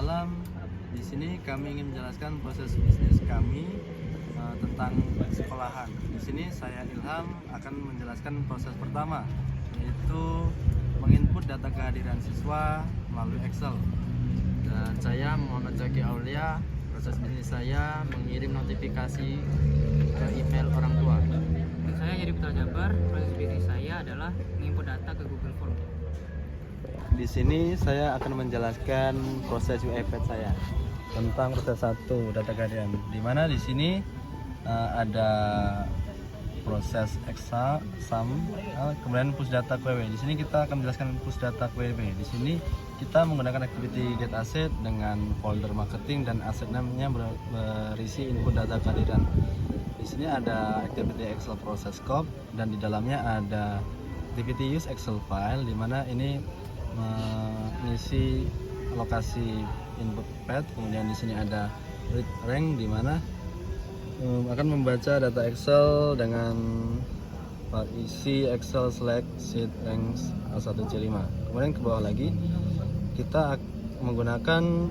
malam. Di sini kami ingin menjelaskan proses bisnis kami tentang sekolahan. Di sini saya Ilham akan menjelaskan proses pertama, yaitu menginput data kehadiran siswa melalui Excel. Dan saya Muhammad Zaki Aulia. Proses bisnis saya mengirim notifikasi ke email orang tua. Dan saya Yadi Putra Jabar. Proses bisnis saya adalah menginput data ke Google Form. Di sini saya akan menjelaskan proses UiPath saya tentang proses 1 data kehadiran. Di mana di sini ada proses Excel, sum, kemudian push data QW. Di sini kita akan menjelaskan push data QW. Di sini kita menggunakan activity get asset dengan folder marketing dan asset namanya berisi input data kehadiran. Di sini ada activity Excel process scope dan di dalamnya ada activity use Excel file, di mana ini mengisi lokasi input path. Kemudian di sini ada read rank, di mana akan membaca data Excel dengan isi Excel select sheet rank A1C5. Kemudian ke bawah lagi kita menggunakan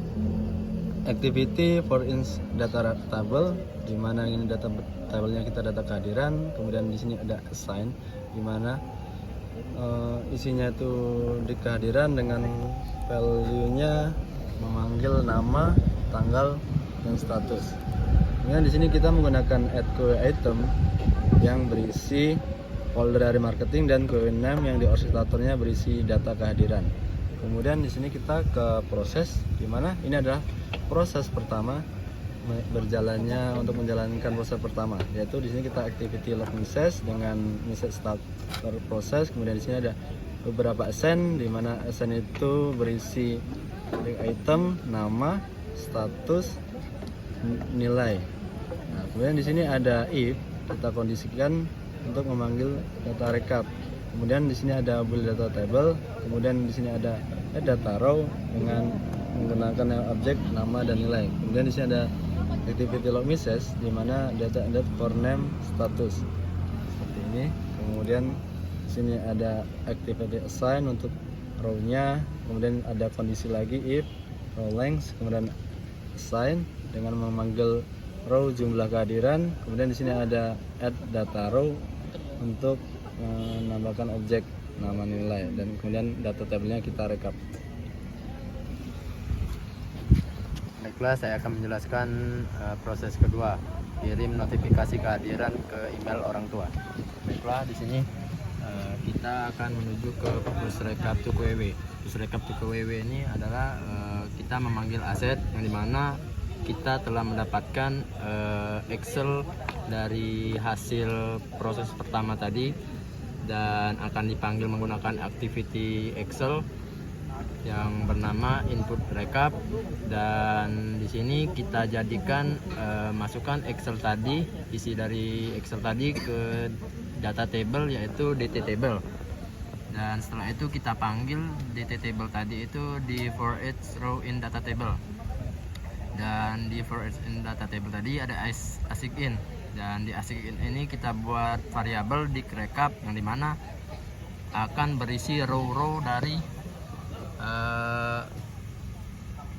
activity for ins data table, di mana ini data tabelnya kita data kehadiran. Kemudian di sini ada assign, di mana isinya itu di kehadiran dengan value-nya memanggil nama, tanggal, dan status. Kemudian di sini kita menggunakan add query item yang berisi folder dari marketing dan query name yang di orchestratornya berisi data kehadiran. Kemudian di sini kita ke proses, di mana ini adalah proses pertama berjalannya untuk menjalankan proses pertama, yaitu di sini kita activity log message dengan message starter proses. Kemudian di sini ada beberapa assign, di mana assign itu berisi item, nama, status, nilai. Nah, kemudian di sini ada if, kita kondisikan untuk memanggil data recap. Kemudian di sini ada build data table. Kemudian di sini ada add data row dengan menggunakan objek, nama, dan nilai. Kemudian di sini ada activity log message, di mana data for name, status seperti ini. Kemudian di sini ada activity assign untuk row-nya. Kemudian ada kondisi lagi if row length, kemudian assign dengan memanggil row jumlah kehadiran. Kemudian di sini ada add data row untuk menambahkan objek, nama, nilai, dan kemudian data tabelnya kita rekap. Baiklah, saya akan menjelaskan proses kedua, kirim notifikasi kehadiran ke email orang tua. Baiklah, di sini kita akan menuju ke push recap to QW. Push recap to QW ini adalah kita memanggil aset yang dimana kita telah mendapatkan Excel dari hasil proses pertama tadi, dan akan dipanggil menggunakan activity Excel yang bernama input recap. Dan di sini kita jadikan masukkan Excel tadi, isi dari Excel tadi ke data table, yaitu DT table. Dan setelah itu kita panggil DT table tadi itu di for each row in data table. Dan di for each in data table tadi ada assign in, dan di assign in ini kita buat variabel di recap yang dimana akan berisi row-row dari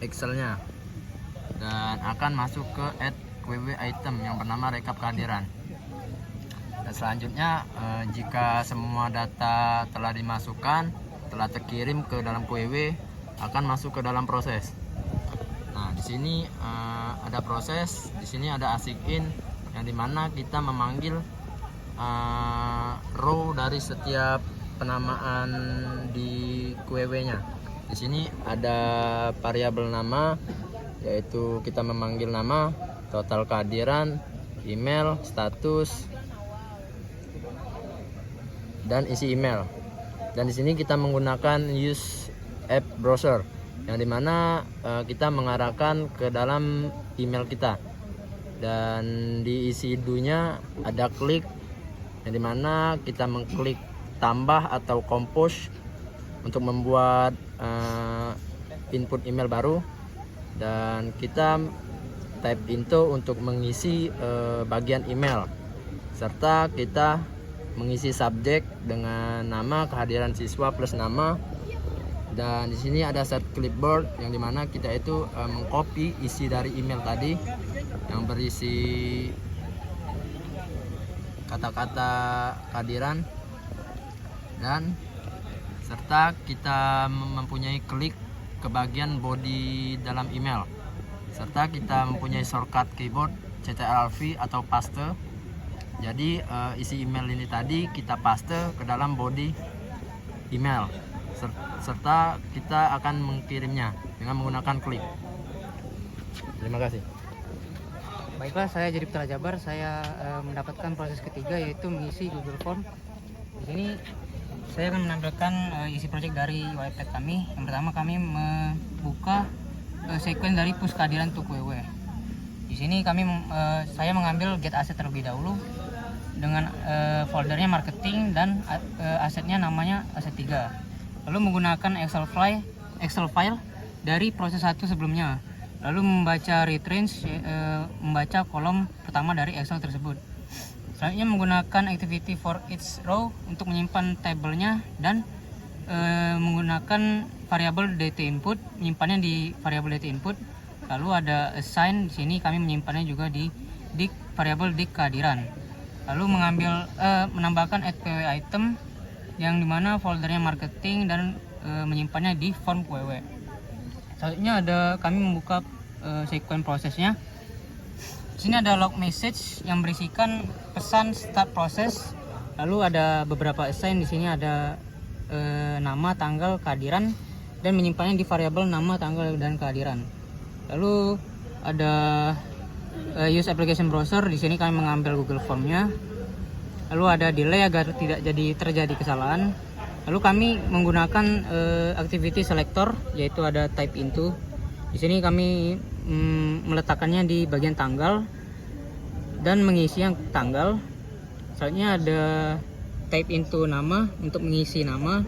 Excelnya, dan akan masuk ke add QW item yang bernama rekap kehadiran. Dan selanjutnya jika semua data telah dimasukkan, telah terkirim ke dalam QW, akan masuk ke dalam proses. Nah, di sini ada proses, di sini ada assign in yang dimana kita memanggil row dari setiap penamaan di QW-nya. Di sini ada variabel nama, yaitu kita memanggil nama, total kehadiran, email, status, dan isi email. Dan di sini kita menggunakan use app browser, yang dimana kita mengarahkan ke dalam email kita. Dan di isi do-nya ada klik, yang dimana kita mengklik tambah atau compose untuk membuat input email baru, dan kita type into untuk mengisi bagian email, serta kita mengisi subjek dengan nama kehadiran siswa plus nama, Dan di sini ada set clipboard yang dimana kita itu mengcopy isi dari email tadi yang berisi kata-kata kehadiran, dan serta kita mempunyai klik ke bagian body dalam email, serta kita mempunyai shortcut keyboard Ctrl+V atau paste. Jadi isi email ini tadi kita paste ke dalam body email, serta kita akan mengirimnya dengan menggunakan klik. Terima kasih. Baiklah, saya jadi Putra Jabar. Saya mendapatkan proses ketiga, yaitu mengisi Google Form. Di sini saya akan menampilkan isi project dari iPad kami. Yang pertama, kami membuka sequence dari push kehadiran untuk WW. Di sini saya mengambil get asset terlebih dahulu dengan foldernya marketing dan asetnya namanya aset 3. Lalu menggunakan Excel file dari proses 1 sebelumnya. Lalu membaca read range, membaca kolom pertama dari Excel tersebut. Selanjutnya menggunakan activity for each row untuk menyimpan tabelnya, dan menggunakan variabel data input, menyimpannya di variabel data input. Lalu ada assign, di sini kami menyimpannya juga di variabel dict kehadiran. Lalu menambahkan add PW item yang dimana foldernya marketing dan menyimpannya di form PW. Selanjutnya kami membuka sequence prosesnya. Di sini ada log message yang berisikan pesan start proses. Lalu ada beberapa assign, di sini ada nama, tanggal, kehadiran, dan menyimpannya di variabel nama, tanggal, dan kehadiran. Lalu ada use application browser, di sini kami mengambil Google Formnya. Lalu ada delay agar tidak terjadi kesalahan. Lalu kami menggunakan activity selector, yaitu ada type into. Di sini kami meletakkannya di bagian tanggal dan mengisi yang tanggal. Selanjutnya ada type into nama untuk mengisi nama,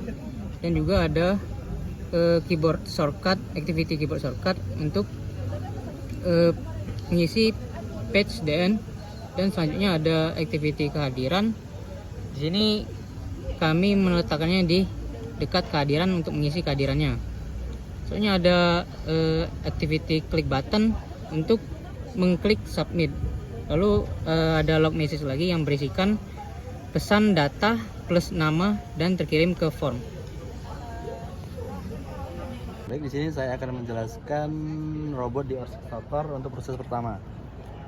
dan juga ada keyboard shortcut, activity keyboard shortcut untuk mengisi page DN. Dan selanjutnya ada activity kehadiran. Di sini kami meletakkannya di dekat kehadiran untuk mengisi kehadirannya. Soalnya ada activity click button untuk mengklik submit. Lalu ada log message lagi yang berisikan pesan data plus nama dan terkirim ke form. Baik, di sini saya akan menjelaskan robot di orchestrator untuk proses pertama.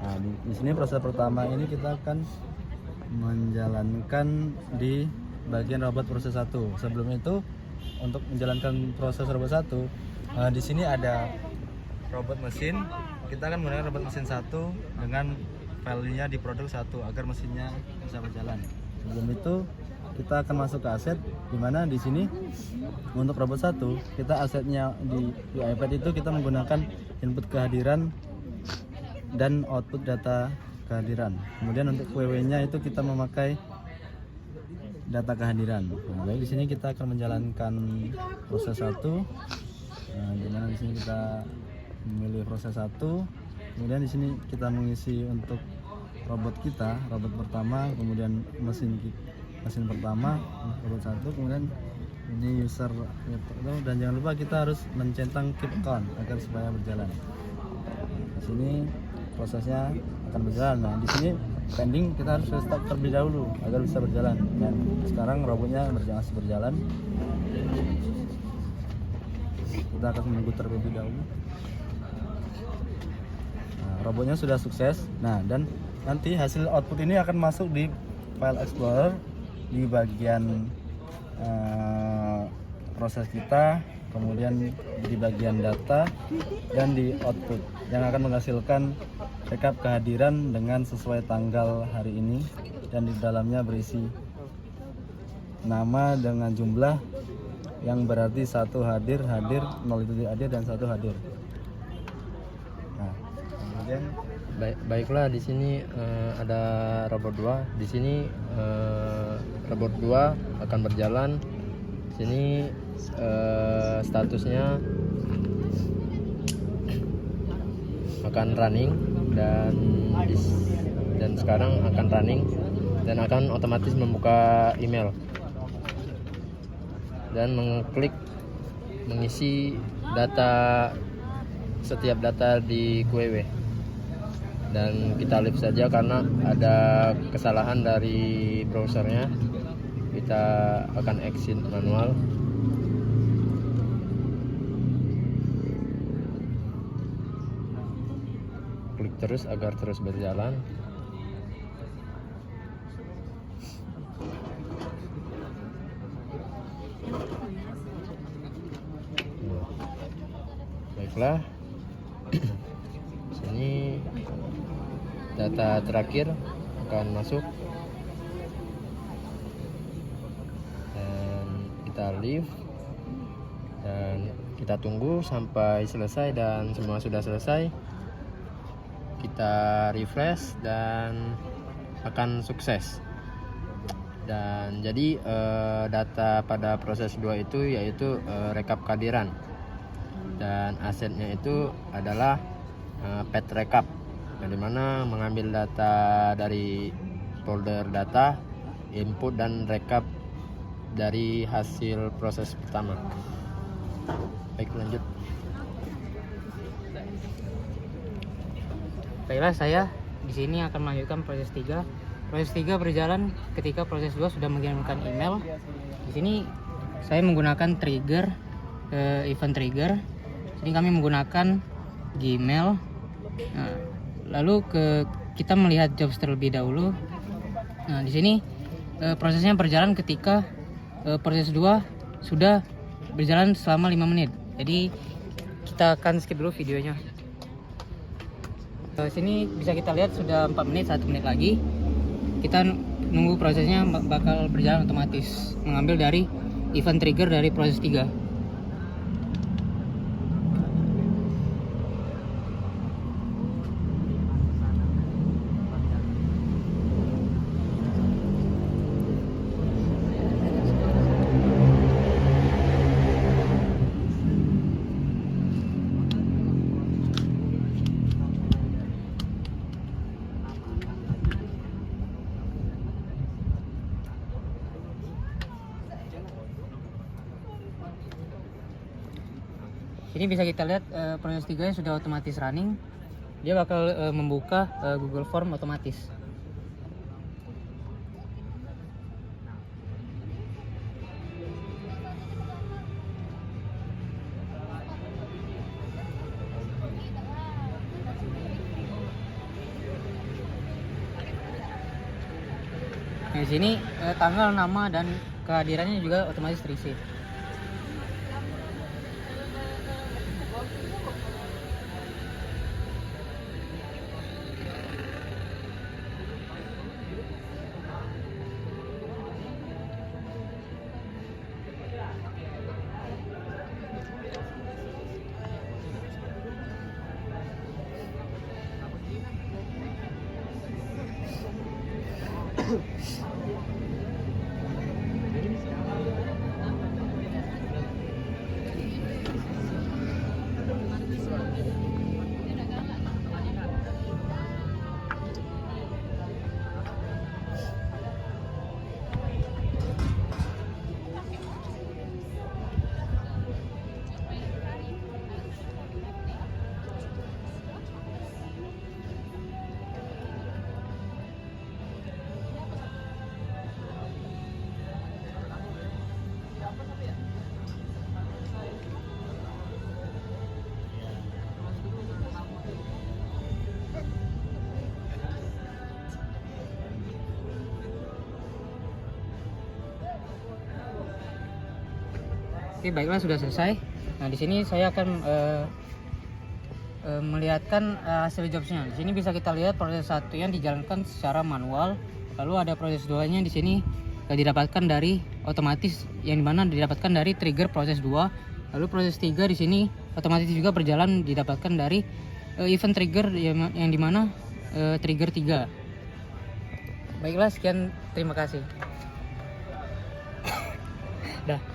Nah, di sini proses pertama ini kita akan menjalankan di bagian robot proses 1. Sebelum itu, untuk menjalankan proses robot 1, di sini ada robot mesin. Kita akan menggunakan robot mesin 1 dengan filenya di produk 1 agar mesinnya bisa berjalan. Sebelum itu, kita akan masuk ke aset, di mana di sini untuk robot 1 kita asetnya di iPad itu kita menggunakan input kehadiran dan output data kehadiran. Kemudian untuk WW-nya itu kita memakai data kehadiran. Nah, baik, di sini kita akan menjalankan proses 1. Di mana di sini kita memilih proses 1. Kemudian di sini kita mengisi untuk robot kita, robot pertama, kemudian mesin pertama, robot 1, kemudian ini user, dan jangan lupa kita harus mencentang keep count agar supaya berjalan. Di sini prosesnya akan berjalan. Nah, di sini pending, kita harus restart terlebih dahulu agar bisa berjalan. Dan sekarang robotnya masih berjalan. Kita akan menunggu terlebih dahulu. Nah, robotnya sudah sukses. Nah, dan nanti hasil output ini akan masuk di file explorer di bagian proses kita, kemudian di bagian data, dan di output yang akan menghasilkan backup kehadiran dengan sesuai tanggal hari ini, dan di dalamnya berisi nama dengan jumlah yang berarti 1 hadir, 0 itu tidak hadir, dan 1 hadir. Nah, kemudian Baiklah, di sini ada robot 2. Di sini robot 2 akan berjalan. Di sini statusnya akan running, dan sekarang akan running dan akan otomatis membuka email dan mengklik mengisi setiap data di QW, dan kita leave saja karena ada kesalahan dari browsernya. Kita akan exit manual. Klik terus agar terus berjalan. Baiklah, sini data terakhir akan masuk dan kita leave dan kita tunggu sampai selesai dan semua sudah selesai. Kita refresh dan akan sukses. Dan jadi data pada proses 2 itu yaitu rekap kehadiran, dan asetnya itu adalah pet rekap, yang dimana mengambil data dari folder data, input dan rekap dari hasil proses pertama. Baik, lanjut. Baiklah, saya di sini akan melanjutkan proses 3. Proses 3 berjalan ketika proses 2 sudah mengirimkan email. Di sini saya menggunakan trigger, event trigger. Ini kami menggunakan Gmail. Nah, lalu kita melihat jobs terlebih dahulu. Nah, di sini prosesnya berjalan ketika proses 2 sudah berjalan selama 5 menit. Jadi kita akan skip dulu videonya. Sini bisa kita lihat sudah 4 menit, 1 menit lagi. Kita nunggu prosesnya bakal berjalan otomatis, mengambil dari event trigger dari proses 3. Ini bisa kita lihat proses 3 sudah otomatis running. Dia bakal membuka Google Form otomatis. Nah, di sini tanggal, nama dan kehadirannya juga otomatis terisi. Oke, baiklah, sudah selesai. Nah, di sini saya akan melihatkan hasil jobsnya. Di sini bisa kita lihat proses 1 yang dijalankan secara manual, lalu ada proses 2-nya di sini didapatkan dari otomatis, yang dimana didapatkan dari trigger proses 2. Lalu proses 3 di sini otomatis juga berjalan, didapatkan dari event trigger yang dimana trigger 3. Baiklah, sekian, terima kasih. Dah.